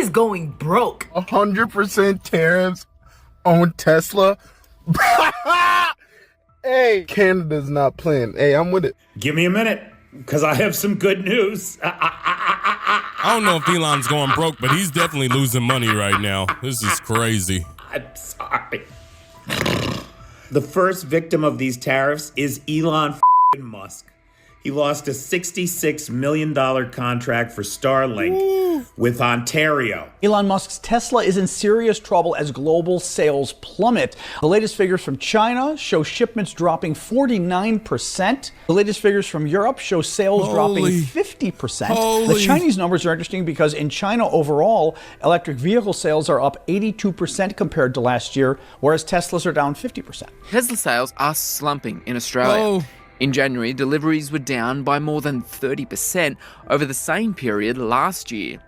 is going broke. 100% tariffs on Tesla. Hey, Canada's not playing. Hey, I'm with it. Give me a minute, because I have some good news. I don't know if Elon's going broke, but he's definitely losing money right now. This is crazy. I'm sorry. The first victim of these tariffs is Elon Musk. He lost a $66 million contract for Starlink with Ontario. Elon Musk's Tesla is in serious trouble as global sales plummet. The latest figures from China show shipments dropping 49%. The latest figures from Europe show sales dropping 50%. The Chinese numbers are interesting because in China overall, electric vehicle sales are up 82% compared to last year, whereas Teslas are down 50%. Tesla sales are slumping in Australia. In January, deliveries were down by more than 30% over the same period last year.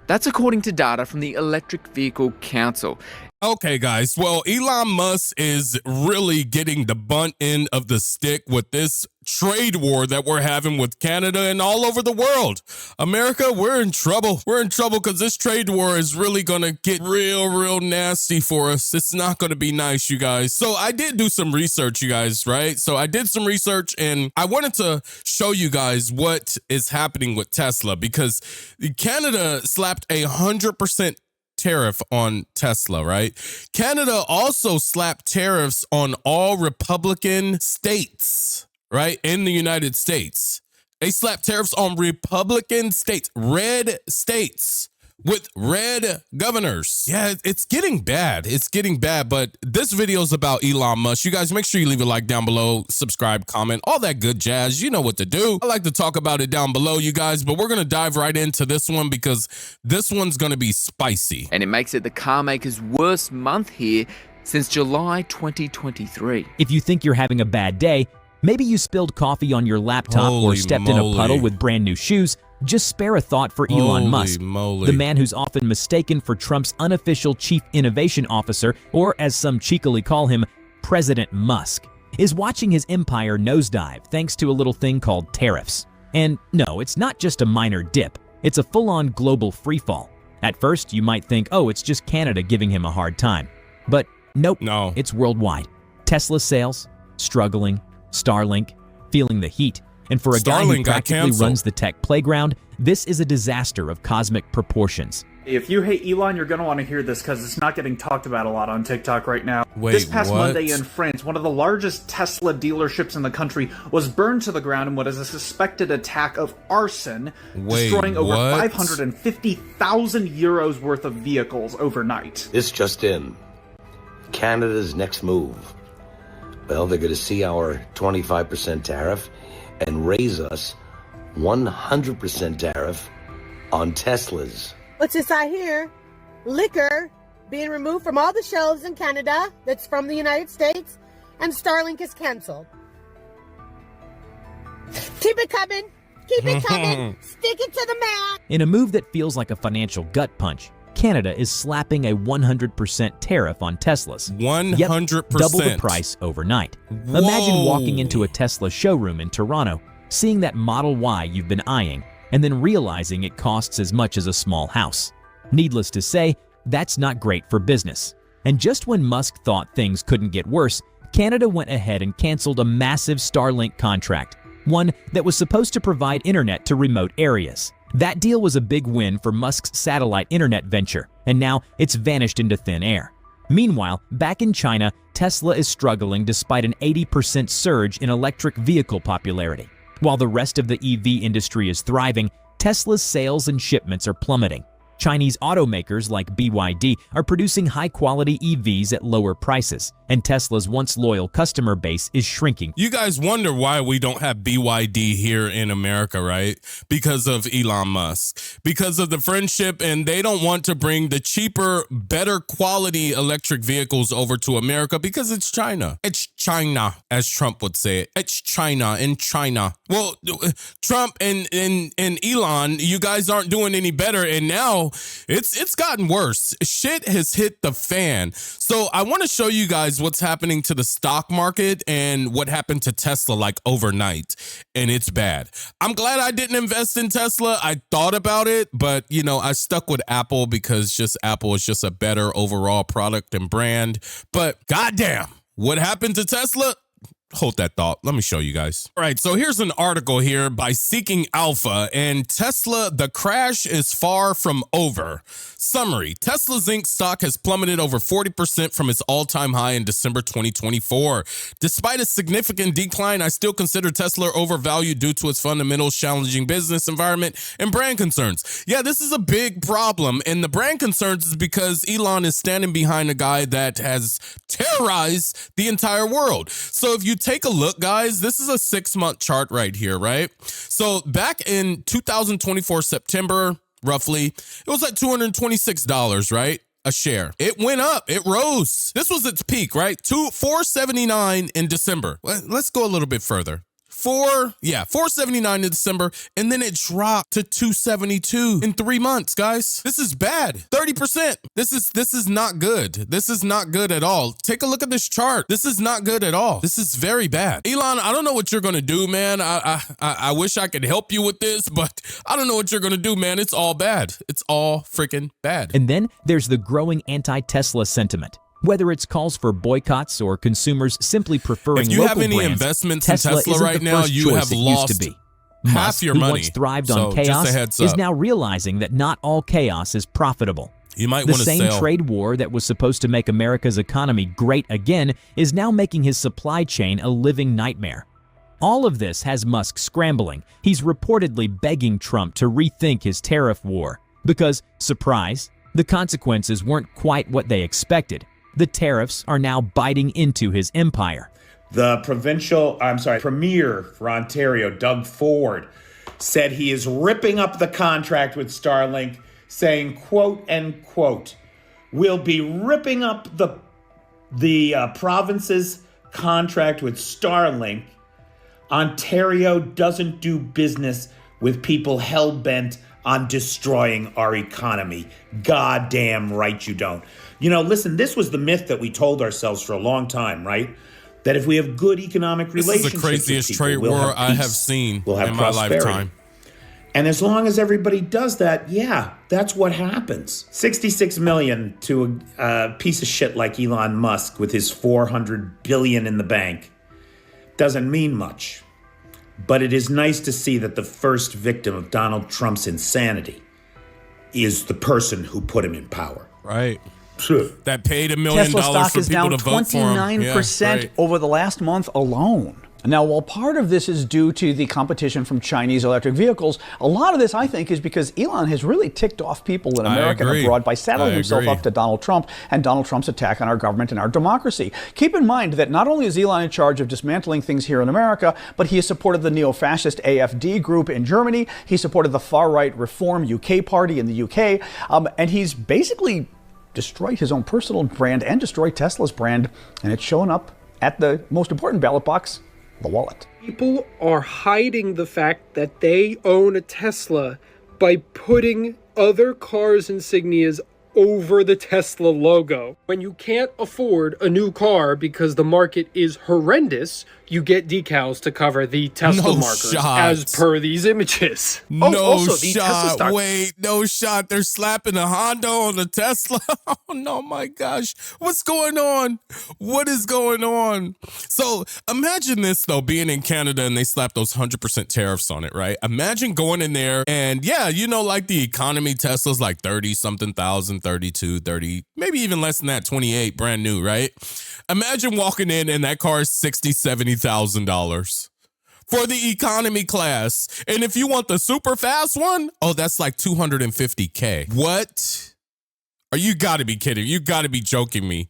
That's according to data from the Electric Vehicle Council. Okay, guys. Well, Elon Musk is really getting the bunt end of the stick with this trade war that we're having with Canada and all over the world. America, we're in trouble. We're in trouble because this trade war is really going to get real nasty for us. It's not going to be nice, you guys. So I did do some research, you guys, right? So I did some research and I wanted to show you guys what is happening with Tesla because Canada slapped 100% tariff on Tesla, right? Canada also slapped tariffs on all Republican states, right? In the United States. They slapped tariffs on Republican states, red states with red governors. Yeah, it's getting bad. It's getting bad, but this video is about Elon Musk. You guys make sure you leave a like down below, subscribe, comment, all that good jazz. You know what to do. I like to talk about it down below, you guys, but we're going to dive right into this one because this one's going to be spicy. And it makes it the car maker's worst month here since July 2023. If you think you're having a bad day, maybe you spilled coffee on your laptop or stepped in a puddle with brand new shoes, just spare a thought for Elon Musk, the man who's often mistaken for Trump's unofficial chief innovation officer, or as some cheekily call him, President Musk, is watching his empire nosedive thanks to a little thing called tariffs. And no, it's not just a minor dip, it's a full-on global freefall. At first, you might think, oh, it's just Canada giving him a hard time. But nope, it's worldwide. Tesla sales, struggling, Starlink, feeling the heat. And for a guy who practically runs the tech playground, this is a disaster of cosmic proportions. If you hate Elon, you're going to want to hear this because it's not getting talked about a lot on TikTok right now. Wait, this past Monday in France, one of the largest Tesla dealerships in the country was burned to the ground in what is a suspected attack of arson, destroying over 550,000 euros worth of vehicles overnight. This just in. Canada's next move. Well, they're going to see our 25% tariff and raise us 100% tariff on Teslas. What's this I hear? Liquor being removed from all the shelves in Canada that's from the United States, and Starlink is canceled. Keep it coming. Keep it coming. Stick it to the man. In a move that feels like a financial gut punch, Canada is slapping a 100% tariff on Teslas. 100%. Yep, double the price overnight. Whoa. Imagine walking into a Tesla showroom in Toronto, seeing that Model Y you've been eyeing, and then realizing it costs as much as a small house. Needless to say, that's not great for business. And just when Musk thought things couldn't get worse, Canada went ahead and canceled a massive Starlink contract, one that was supposed to provide internet to remote areas. That deal was a big win for Musk's satellite internet venture, and now it's vanished into thin air. Meanwhile, back in China, Tesla is struggling despite an 80% surge in electric vehicle popularity. While the rest of the EV industry is thriving, Tesla's sales and shipments are plummeting. Chinese automakers like BYD are producing high-quality EVs at lower prices, and Tesla's once loyal customer base is shrinking. You guys wonder why we don't have BYD here in America, right? Because of Elon Musk. Because of the friendship, and they don't want to bring the cheaper, better quality electric vehicles over to America because it's China. It's China, as Trump would say it. It's China in China. Well, Trump and Elon, you guys aren't doing any better, and now now it's gotten worse. Shit has hit the fan. So I want to show you guys what's happening to the stock market and what happened to Tesla like overnight. And it's bad. I'm glad I didn't invest in Tesla. I thought about it, but you know, I stuck with Apple because just Apple is just a better overall product and brand. But goddamn, what happened to Tesla? Hold that thought. Let me show you guys. All right, so here's an article here by Seeking Alpha, and Tesla, the crash is far from over. Summary, Tesla's Inc. stock has plummeted over 40% from its all-time high in December 2024. Despite a significant decline, I still consider Tesla overvalued due to its fundamentals, challenging business environment, and brand concerns. Yeah, this is a big problem, and the brand concerns is because Elon is standing behind a guy that has terrorized the entire world. So if you take a look, guys, this is a 6-month chart right here, right? So back in 2024, September, roughly, it was like $226, right? A share. It went up. It rose. This was its peak, right? $479 in December. Let's go a little bit further. $479 in December, and then it dropped to $272 in 3 months, guys. This is bad. 30%. This is not good. This is not good at all. Take a look at this chart. This is not good at all. This is very bad. Elon, I don't know what you're gonna do, man. I wish I could help you with this, but I don't know what you're gonna do, man. It's all bad. It's all freaking bad. And then there's the growing anti-Tesla sentiment. Whether it's calls for boycotts or consumers simply preferring if you local have any brands, investments in Tesla right now, you have lost half Musk, your who money. once thrived So on just a chaos, heads is up. now realizing that not all chaos is profitable. You might The want to same sell. trade war that was supposed to make America's economy great again is now making his supply chain a living nightmare. All of this has Musk scrambling. He's reportedly begging Trump to rethink his tariff war because, surprise, the consequences weren't quite what they expected. The tariffs are now biting into his empire. The Premier for Ontario, Doug Ford, said he is ripping up the contract with Starlink, saying, quote, end quote, we'll be ripping up the province's contract with Starlink. Ontario doesn't do business with people hell-bent on destroying our economy. Goddamn right you don't. You know, listen, this was the myth that we told ourselves for a long time, right? That if we have good economic relationships This is the craziest with people, trade we'll war have I peace, have seen we'll have in my prosperity. lifetime. And as long as everybody does that, yeah, that's what happens. 66 million to a piece of shit like Elon Musk with his 400 billion in the bank doesn't mean much. But it is nice to see that the first victim of Donald Trump's insanity is the person who put him in power. Right. That paid $1 million Tesla stock for is people down to vote for him. 29% Yeah, right. over the last month alone. Now, while part of this is due to the competition from Chinese electric vehicles, a lot of this, I think, is because Elon has really ticked off people in America and abroad by saddling himself up to Donald Trump and Donald Trump's attack on our government and our democracy. Keep in mind that not only is Elon in charge of dismantling things here in America, but he has supported the neo-fascist AfD group in Germany. He supported the far-right Reform UK party in the UK. And he's basically destroyed his own personal brand and destroyed Tesla's brand. And it's showing up at the most important ballot box, the wallet. People are hiding the fact that they own a Tesla by putting other cars' insignias over the Tesla logo. When you can't afford a new car because the market is horrendous, you get decals to cover the Tesla markers as per these images. No shot. Wait, no shot. They're slapping a Honda on the Tesla. Oh, no, my gosh. What's going on? What is going on? So imagine this, though, being in Canada and they slap those 100% tariffs on it, right? Imagine going in there and, yeah, you know, like the economy Tesla's like 30-something thousand, 32, 30, maybe even less than that, 28, brand new, right? Imagine walking in and that car is $60,000, $70,000 for the economy class. And if you want the super fast one, oh, that's like $250K. What? You gotta be kidding. You gotta be joking me.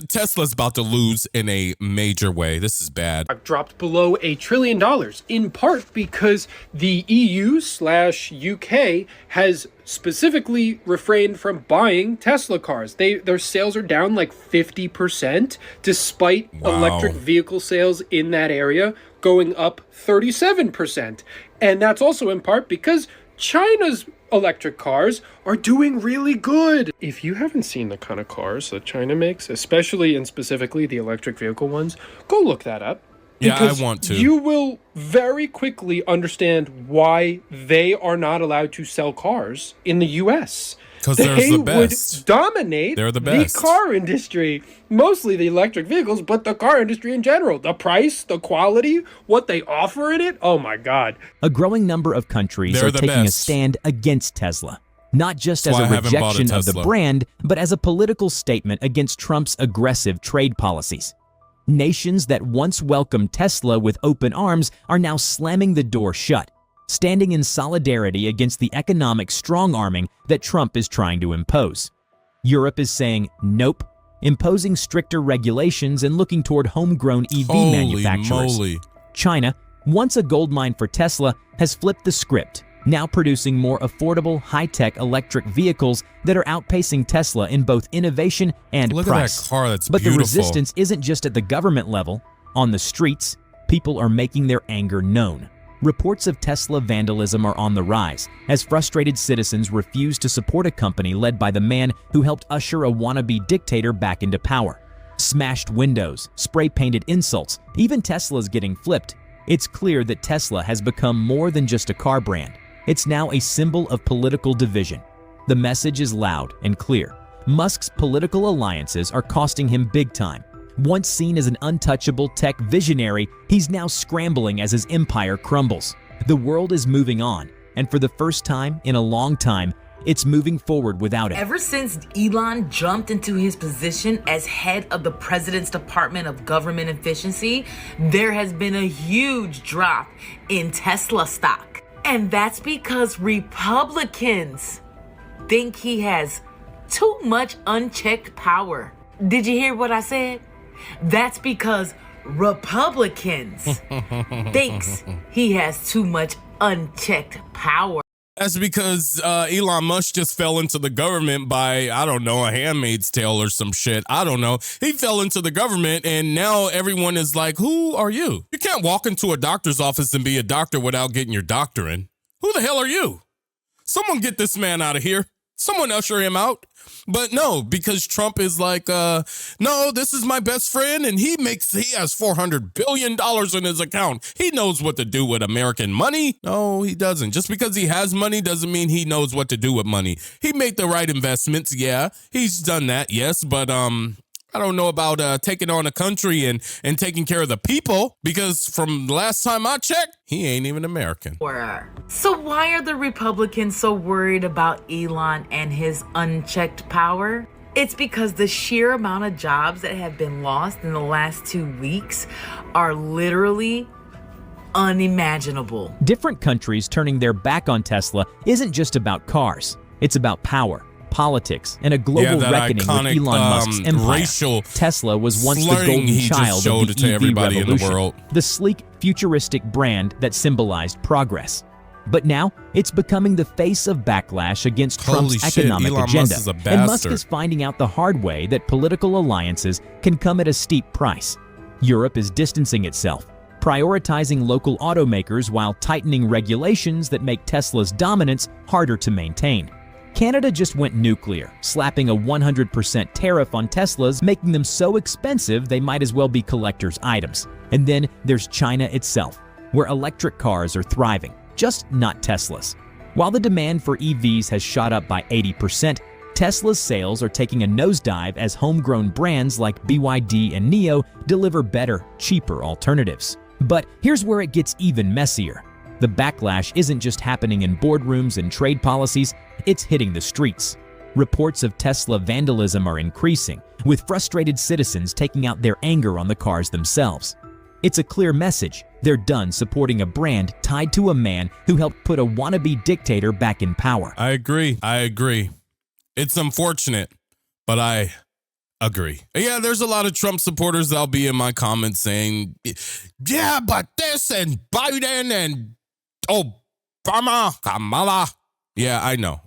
Tesla's about to lose in a major way. This is bad. Dropped below $1 trillion, in part because the EU/UK has specifically refrained from buying Tesla cars. Their sales are down like 50%, despite electric vehicle sales in that area going up 37%. And that's also in part because China's electric cars are doing really good. If you haven't seen the kind of cars that China makes, especially and specifically the electric vehicle ones, go look that up. Yeah, Because I want to. you will very quickly understand why they are not allowed to sell cars in the U.S. Because they're the They best. would dominate They're the best. car industry, mostly the electric vehicles, but the car industry in general. The price, the quality, what they offer in it, oh my God. A growing number of countries They're are the taking a best. stand against Tesla. Not just That's as why a I haven't bought a rejection of the Tesla. brand, but as a political statement against Trump's aggressive trade policies. Nations that once welcomed Tesla with open arms are now slamming the door shut, standing in solidarity against the economic strong-arming that Trump is trying to impose. Europe is saying nope, imposing stricter regulations and looking toward homegrown EV Holy manufacturers. moly. China, once a goldmine for Tesla, has flipped the script, now producing more affordable, high-tech electric vehicles that are outpacing Tesla in both innovation and Look price. at that car. That's But beautiful. the resistance isn't just at the government level. On the streets, people are making their anger known. Reports of Tesla vandalism are on the rise, as frustrated citizens refuse to support a company led by the man who helped usher a wannabe dictator back into power. Smashed windows, spray-painted insults, even Tesla's getting flipped. It's clear that Tesla has become more than just a car brand. It's now a symbol of political division. The message is loud and clear. Musk's political alliances are costing him big time. Once seen as an untouchable tech visionary, he's now scrambling as his empire crumbles. The world is moving on, and for the first time in a long time, it's moving forward without him. Ever since Elon jumped into his position as head of the President's Department of Government Efficiency, there has been a huge drop in Tesla stock. And that's because Republicans think he has too much unchecked power. Did you hear what I said? That's because Republicans thinks he has too much unchecked power. That's because Elon Musk just fell into the government by, I don't know, a handmaid's tale or some shit. I don't know. He fell into the government and now everyone is like, who are you? You can't walk into a doctor's office and be a doctor without getting your doctor in. Who the hell are you? Someone get this man out of here. Someone usher him out. But no, because Trump is like, no, this is my best friend and he has $400 billion in his account. He knows what to do with American money. No, he doesn't. Just because he has money doesn't mean he knows what to do with money. He made the right investments. Yeah, he's done that. Yes. But, I don't know about taking on a country and taking care of the people, because from the last time I checked, he ain't even American. So why are the Republicans so worried about Elon and his unchecked power? It's because the sheer amount of jobs that have been lost in the last 2 weeks are literally unimaginable. Different countries turning their back on Tesla isn't just about cars. It's about power, politics, and a global reckoning with iconic, Elon Musk's empire. racial Tesla was once the slurring golden he just child showed of to the EV everybody in the revolution, world. the sleek, futuristic brand that symbolized progress. But now, it's becoming the face of backlash against Holy Trump's shit, economic Elon agenda. Musk is a And Musk bastard. is finding out the hard way that political alliances can come at a steep price. Europe is distancing itself, prioritizing local automakers while tightening regulations that make Tesla's dominance harder to maintain. Canada just went nuclear, slapping a 100% tariff on Teslas, making them so expensive they might as well be collector's items. And then there's China itself, where electric cars are thriving, just not Teslas. While the demand for EVs has shot up by 80%, Tesla's sales are taking a nosedive as homegrown brands like BYD and NIO deliver better, cheaper alternatives. But here's where it gets even messier. The backlash isn't just happening in boardrooms and trade policies, it's hitting the streets. Reports of Tesla vandalism are increasing, with frustrated citizens taking out their anger on the cars themselves. It's a clear message. They're done supporting a brand tied to a man who helped put a wannabe dictator back in power. I agree. It's unfortunate, but I agree. Yeah, there's a lot of Trump supporters that'll be in my comments saying, yeah, but this and Biden and Obama, Kamala. Yeah, I know.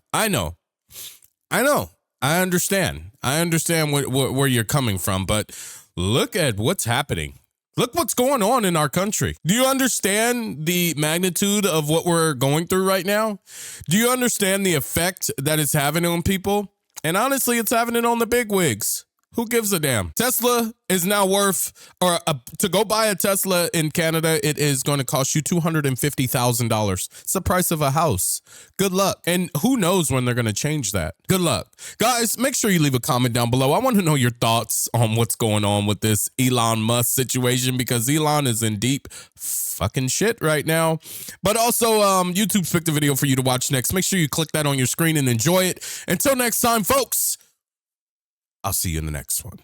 I understand. I understand where you're coming from, but look at what's happening. Look what's going on in our country. Do you understand the magnitude of what we're going through right now? Do you understand the effect that it's having on people? And honestly, it's having it on the bigwigs. Who gives a damn? Tesla is now worth, to go buy a Tesla in Canada, it is going to cost you $250,000. It's the price of a house. Good luck. And who knows when they're going to change that? Good luck. Guys, make sure you leave a comment down below. I want to know your thoughts on what's going on with this Elon Musk situation, because Elon is in deep fucking shit right now. But also, YouTube's picked a video for you to watch next. Make sure you click that on your screen and enjoy it. Until next time, folks, I'll see you in the next one.